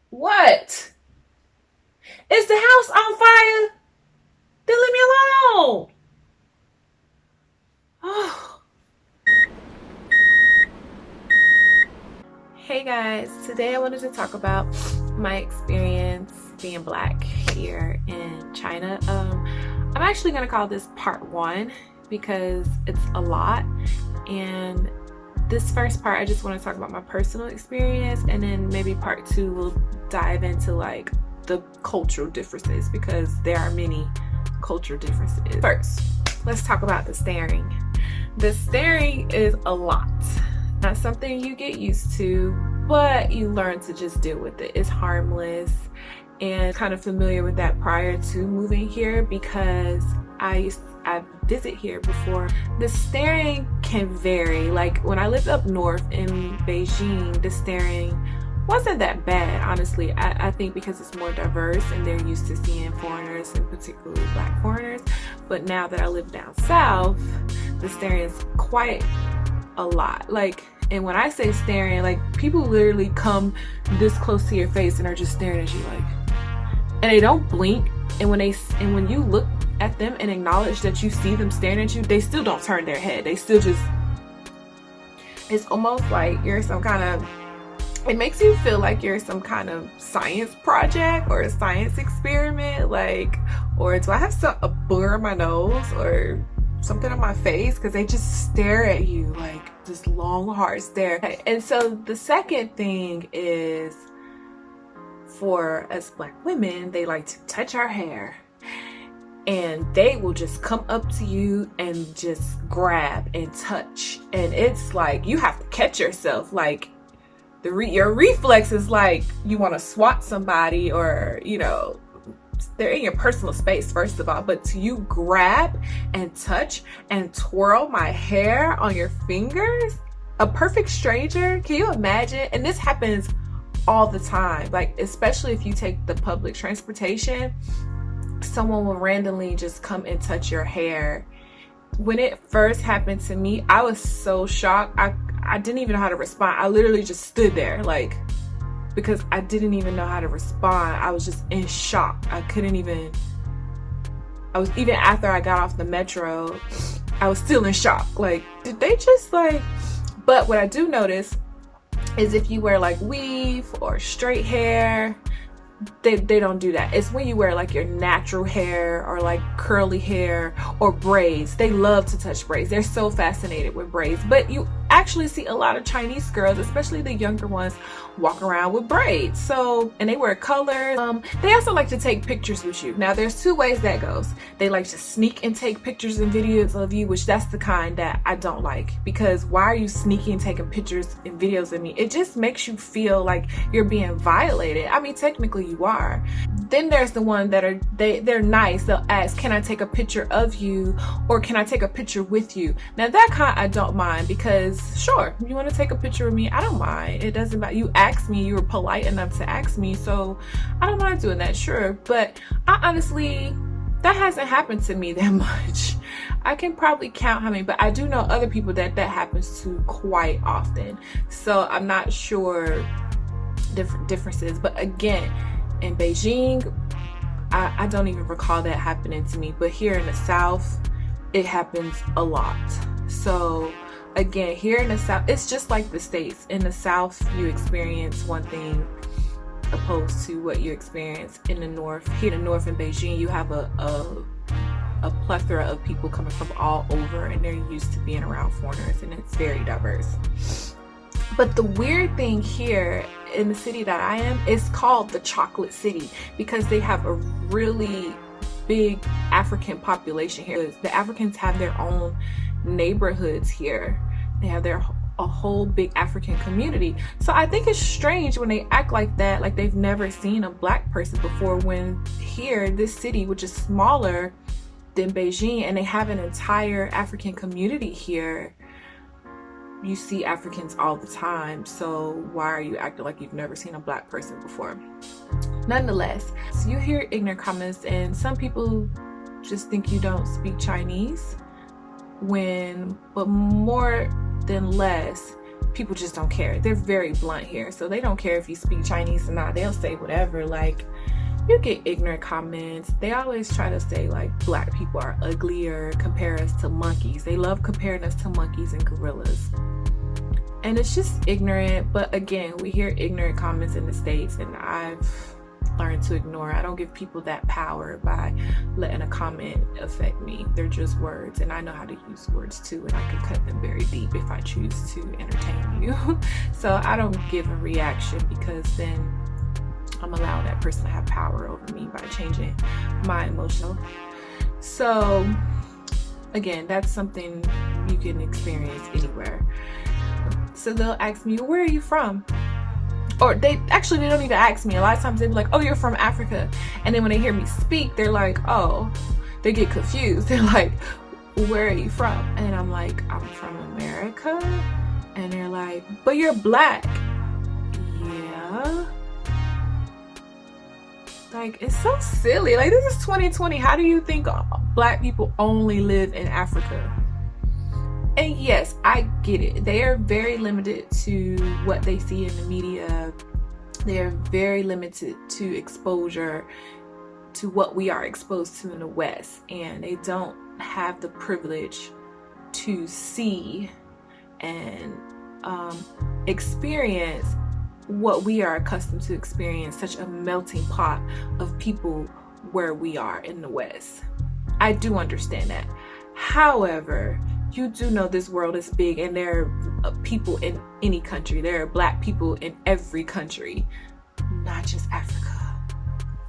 What? Is the house on fire? Then leave me alone. Oh. Hey guys, today I wanted to talk about my experience being black here in China. I'm actually gonna call this part one because it's a lot, and this first part I just want to talk about my personal experience, and then maybe part two will dive into like the cultural differences because there are many cultural differences. First, let's talk about the staring. The staring is a lot. Not something you get used to, but you learn to just deal with it. It's harmless, and kind of familiar with that prior to moving here because I visit here before. The staring can vary. Like when I lived up north in Beijing, the staring wasn't that bad, honestly. I think because it's more diverse and they're used to seeing foreigners, and particularly black foreigners. But now that I live down south, the staring is quite a lot. Like, and when I say staring, like people literally come this close to your face and are just staring at you, like, and they don't blink. And when you look at them and acknowledge that you see them staring at you, they still don't turn their head. They still just, it's almost like you're some kind of, it makes you feel like you're some kind of science project or a science experiment, like, or do I have a booger on my nose or something on my face? Because they just stare at you like this long hard stare. And so the second thing is, for us black women, they like to touch our hair, and they will just come up to you and just grab and touch, and it's like you have to catch yourself. Like your reflex is like you want to swat somebody, or you know, they're in your personal space first of all, but to you grab and touch and twirl my hair on your fingers, a perfect stranger, can you imagine? And this happens all the time, like especially if you take the public transportation, someone will randomly just come and touch your hair. When it first happened to me, I was so shocked. I didn't even know how to respond. I literally just stood there, like, because I didn't even know how to respond. I was just in shock. I was, even after I got off the metro, I was still in shock. Like, did they just like, but what I do notice is if you wear like weave or straight hair, they don't do that. It's when you wear like your natural hair or like curly hair or braids. They love to touch braids. They're so fascinated with braids. But you actually see a lot of Chinese girls, especially the younger ones, walk around with braids. So, and they wear colors. They also like to take pictures with you. Now there's two ways that goes. They like to sneak and take pictures and videos of you, which that's the kind that I don't like, because why are you sneaking and taking pictures and videos of me? It just makes you feel like you're being violated. I mean, technically you are. Then there's the one that are, they're nice. They'll ask, can I take a picture of you, or can I take a picture with you? Now that kind I don't mind, because sure, you want to take a picture with me, I don't mind. It doesn't matter. You asked me, you were polite enough to ask me, so I don't mind doing that, sure. But I honestly, that hasn't happened to me that much. I can probably count how many, but I do know other people that happens to quite often. So I'm not sure differences. But again, in Beijing, I don't even recall that happening to me. But here in the South, it happens a lot. So again, here in the South, it's just like the States. In the South, you experience one thing opposed to what you experience in the North. Here in the North in Beijing, you have a plethora of people coming from all over, and they're used to being around foreigners, and it's very diverse. But the weird thing here in the city that I am is called the Chocolate City, because they have a really big African population here. The Africans have their own neighborhoods here. They have a whole big African community. So I think it's strange when they act like that, like they've never seen a black person before, when here, this city, which is smaller than Beijing, and they have an entire African community here, you see Africans all the time. So why are you acting like you've never seen a black person before? Nonetheless, so you hear ignorant comments, and some people just think you don't speak Chinese, but more than less, people just don't care. They're very blunt here, so they don't care if you speak Chinese or not. They'll say whatever. Like, you get ignorant comments. They always try to say like black people are ugly or compare us to monkeys. They love comparing us to monkeys and gorillas, and it's just ignorant. But again, we hear ignorant comments in the States, and I've learned to ignore. I don't give people that power by letting a comment affect me. They're just words, and I know how to use words too, and I can cut them very deep if I choose to entertain you. So I don't give a reaction, because then I'm allowing that person to have power over me by changing my emotional. So again, that's something you can experience anywhere. So they'll ask me, where are you from? Or they don't even ask me. A lot of times they'll be like, oh, you're from Africa. And then when they hear me speak, they're like, oh, they get confused. They're like, where are you from? And I'm like, I'm from America. And they're like, but you're black. Yeah. Like, it's so silly. Like, this is 2020. How do you think black people only live in Africa? And yes, I get it. They are very limited to what they see in the media. They are very limited to exposure to what we are exposed to in the West. And they don't have the privilege to see and experience what we are accustomed to experience, such a melting pot of people where we are in the West. I do understand that. However, you do know this world is big, and there are people in any country. There are black people in every country, not just Africa.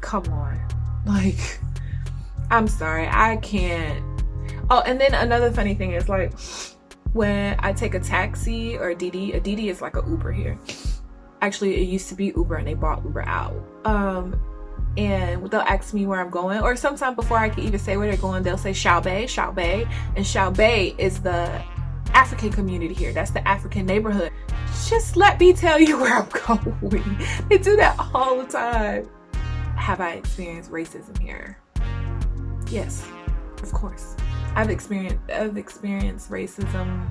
Come on. Like, I'm sorry, I can't. Oh, and then another funny thing is, like, when I take a taxi or a Didi is like an Uber here. Actually, it used to be Uber, and they bought Uber out. And they'll ask me where I'm going, or sometimes before I can even say where they're going, they'll say Xiaobei. And Xiaobei is the African community here. That's the African neighborhood. Just let me tell you where I'm going. They do that all the time. Have I experienced racism here? Yes, of course. I've experienced racism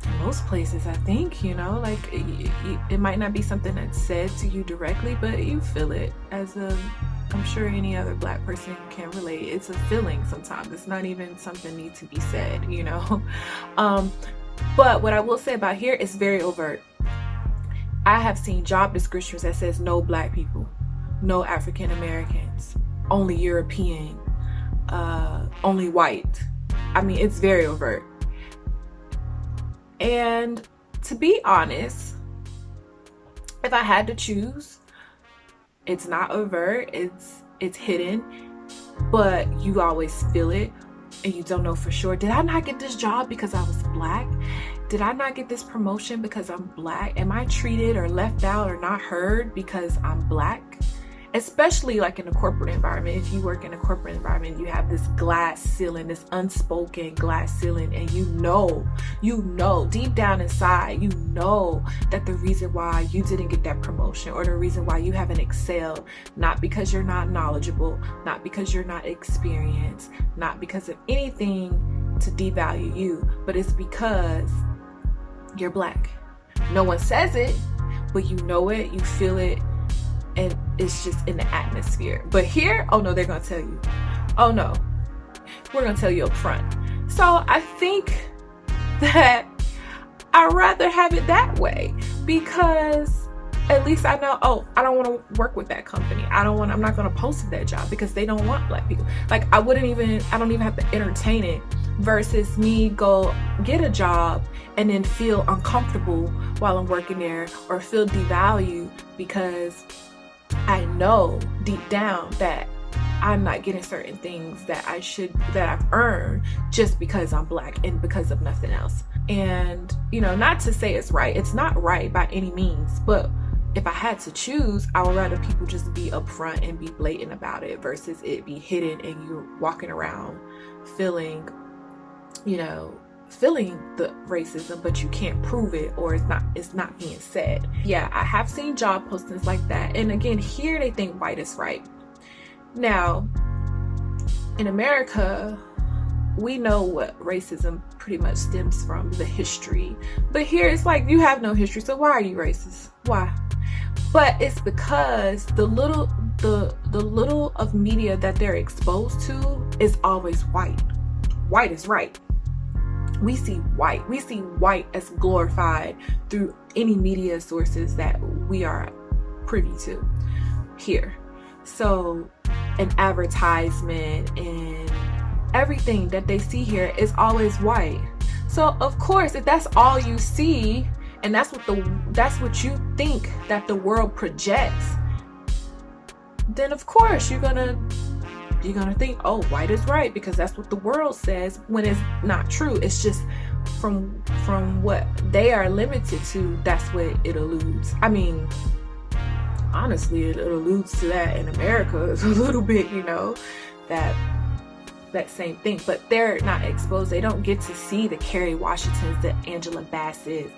in most places, I think, you know, like it might not be something that's said to you directly, but you feel it I'm sure any other black person can relate. It's a feeling sometimes. It's not even something need to be said, you know. But what I will say about here is very overt. I have seen job descriptions that says no black people, no African Americans, only European, only white. I mean, it's very overt. And to be honest, if I had to choose, it's not overt, it's hidden, but you always feel it, and you don't know for sure. Did I not get this job because I was black? Did I not get this promotion because I'm black? Am I treated or left out or not heard because I'm black? Especially like in a corporate environment. If you work in a corporate environment, you have this glass ceiling, this unspoken glass ceiling, and you know deep down inside, you know that the reason why you didn't get that promotion, or the reason why you haven't excelled, not because you're not knowledgeable, not because you're not experienced, not because of anything to devalue you, but it's because you're black. No one says it, but you know it, you feel it, and it's just in the atmosphere. But here, oh no, they're gonna tell you. Oh no, we're gonna tell you up front. So I think that I'd rather have it that way, because at least I know, oh, I don't want to work with that company. I'm not gonna post that job because they don't want black people. Like, I don't even have to entertain it, versus me go get a job and then feel uncomfortable while I'm working there, or feel devalued because I know deep down that I'm not getting certain things that I've earned just because I'm black and because of nothing else. And, you know, not to say it's right. It's not right by any means, but if I had to choose, I would rather people just be upfront and be blatant about it, versus it be hidden and you're walking around feeling the racism, but you can't prove it, or it's not being said. Yeah, I have seen job postings like that. And again, here they think white is right. Now, in America, we know what racism pretty much stems from, the history. But here it's like you have no history, so why are you racist? Why? But it's because the little of media that they're exposed to is always white. White is right. We see white. We see white as glorified through any media sources that we are privy to here. So an advertisement and everything that they see here is always white. So of course, if that's all you see, and that's what you think that the world projects, then of course you're gonna think, oh, white is right, because that's what the world says, when it's not true. It's just from what they are limited to, that's what it alludes. I mean, honestly, it alludes to that in America a little bit, that same thing, but they're not exposed. They don't get to see the Kerry Washingtons, the Angela Bassett's,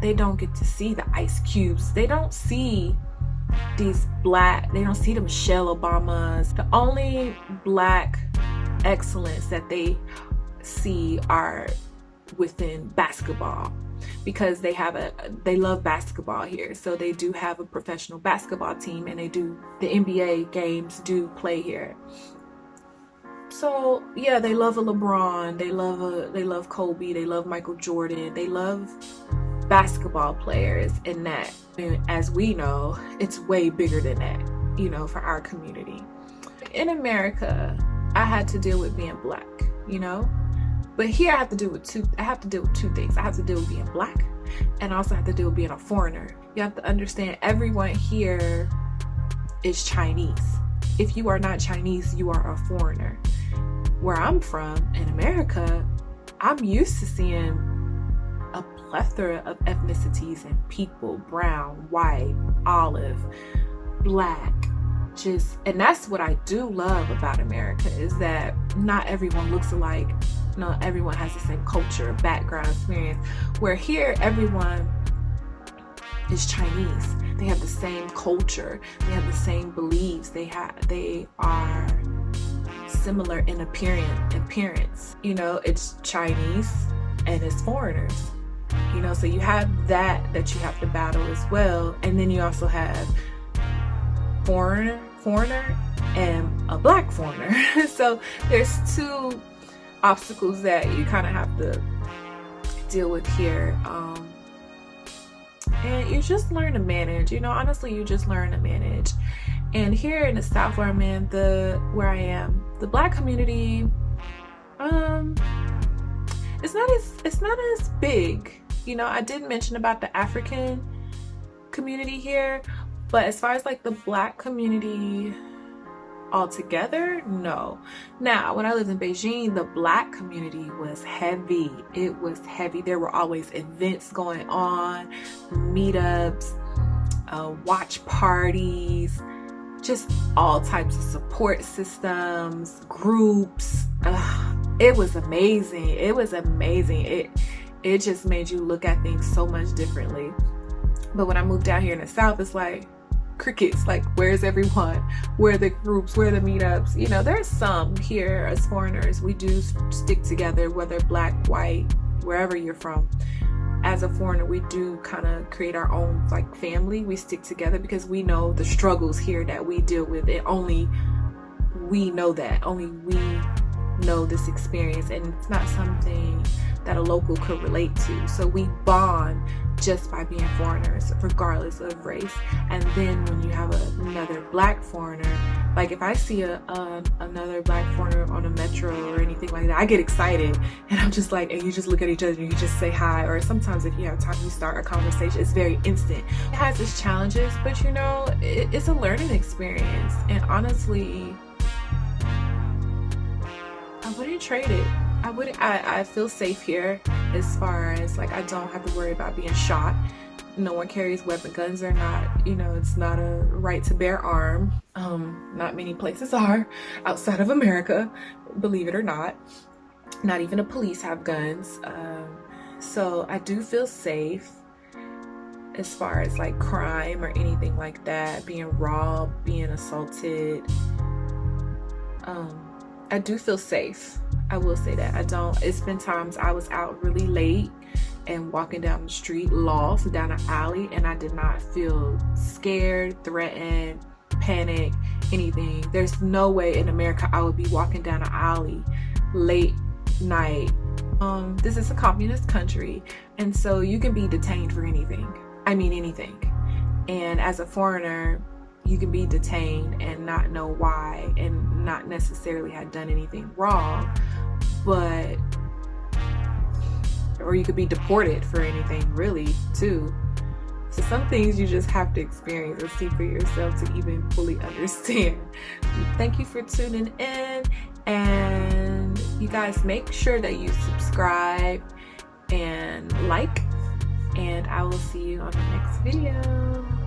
they don't get to see the Ice Cubes. They don't see they don't see the Michelle Obamas. The only black excellence that they see are within basketball, because they love basketball here. So they do have a professional basketball team, and the NBA games do play here. So yeah, they love a LeBron, they love Kobe, they love Michael Jordan, they love basketball players, and that, as we know, it's way bigger than that, for our community. In America, I had to deal with being black, but here I have to deal with two things. I have to deal with being black, and I also have to deal with being a foreigner. You have to understand, everyone here is Chinese. If you are not Chinese, you are a foreigner. Where I'm from, in America, I'm used to seeing a plethora of ethnicities and people: brown, white, olive, black, and that's what I do love about America, is that not everyone looks alike. Not everyone has the same culture, background, experience. Where here, everyone is Chinese. They have the same culture. They have the same beliefs. They are similar in appearance. It's Chinese and it's foreigners. So you have that you have to battle as well. And then you also have foreigner and a black foreigner. So there's two obstacles that you kind of have to deal with here. And you just learn to manage, honestly, you just learn to manage. And here in the South where I'm in, where I am, the black community, it's not as big. I did mention about the African community here, but as far as like the black community altogether, no. Now, when I lived in Beijing, the black community was heavy. It was heavy. There were always events going on, meetups, watch parties, just all types of support systems, groups. It was amazing. It just made you look at things so much differently. But when I moved down here in the South, it's like crickets. Like, where's everyone? Where are the groups? Where are the meetups? There's some here as foreigners. We do stick together, whether black, white, wherever you're from. As a foreigner, we do kind of create our own like family. We stick together because we know the struggles here that we deal with. Only we know this experience, and it's not something that a local could relate to. So we bond just by being foreigners, regardless of race. And then when you have another black foreigner, like if I see another black foreigner on a metro or anything like that, I get excited, and I'm just like, and you just look at each other and you just say hi. Or sometimes if you have time, you start a conversation. It's very instant. It has its challenges, but it's a learning experience. And honestly, I wouldn't trade it. I feel safe here, as far as like I don't have to worry about being shot. No one carries guns or not, it's not a right to bear arm. Not many places are outside of America, believe it or not. Not even the police have guns. So I do feel safe as far as like crime or anything like that, being robbed, being assaulted. I do feel safe. I will say that. I don't, it's been times I was out really late and walking down the street, lost down an alley, and I did not feel scared, threatened, panic, anything. There's no way in America I would be walking down an alley late night. This is a communist country, and so you can be detained for anything. I mean, anything. And as a foreigner, you can be detained and not know why and not necessarily have done anything wrong, but or you could be deported for anything really too. So some things you just have to experience and see for yourself to even fully understand. Thank you for tuning in, and you guys make sure that you subscribe and like, and I will see you on the next video.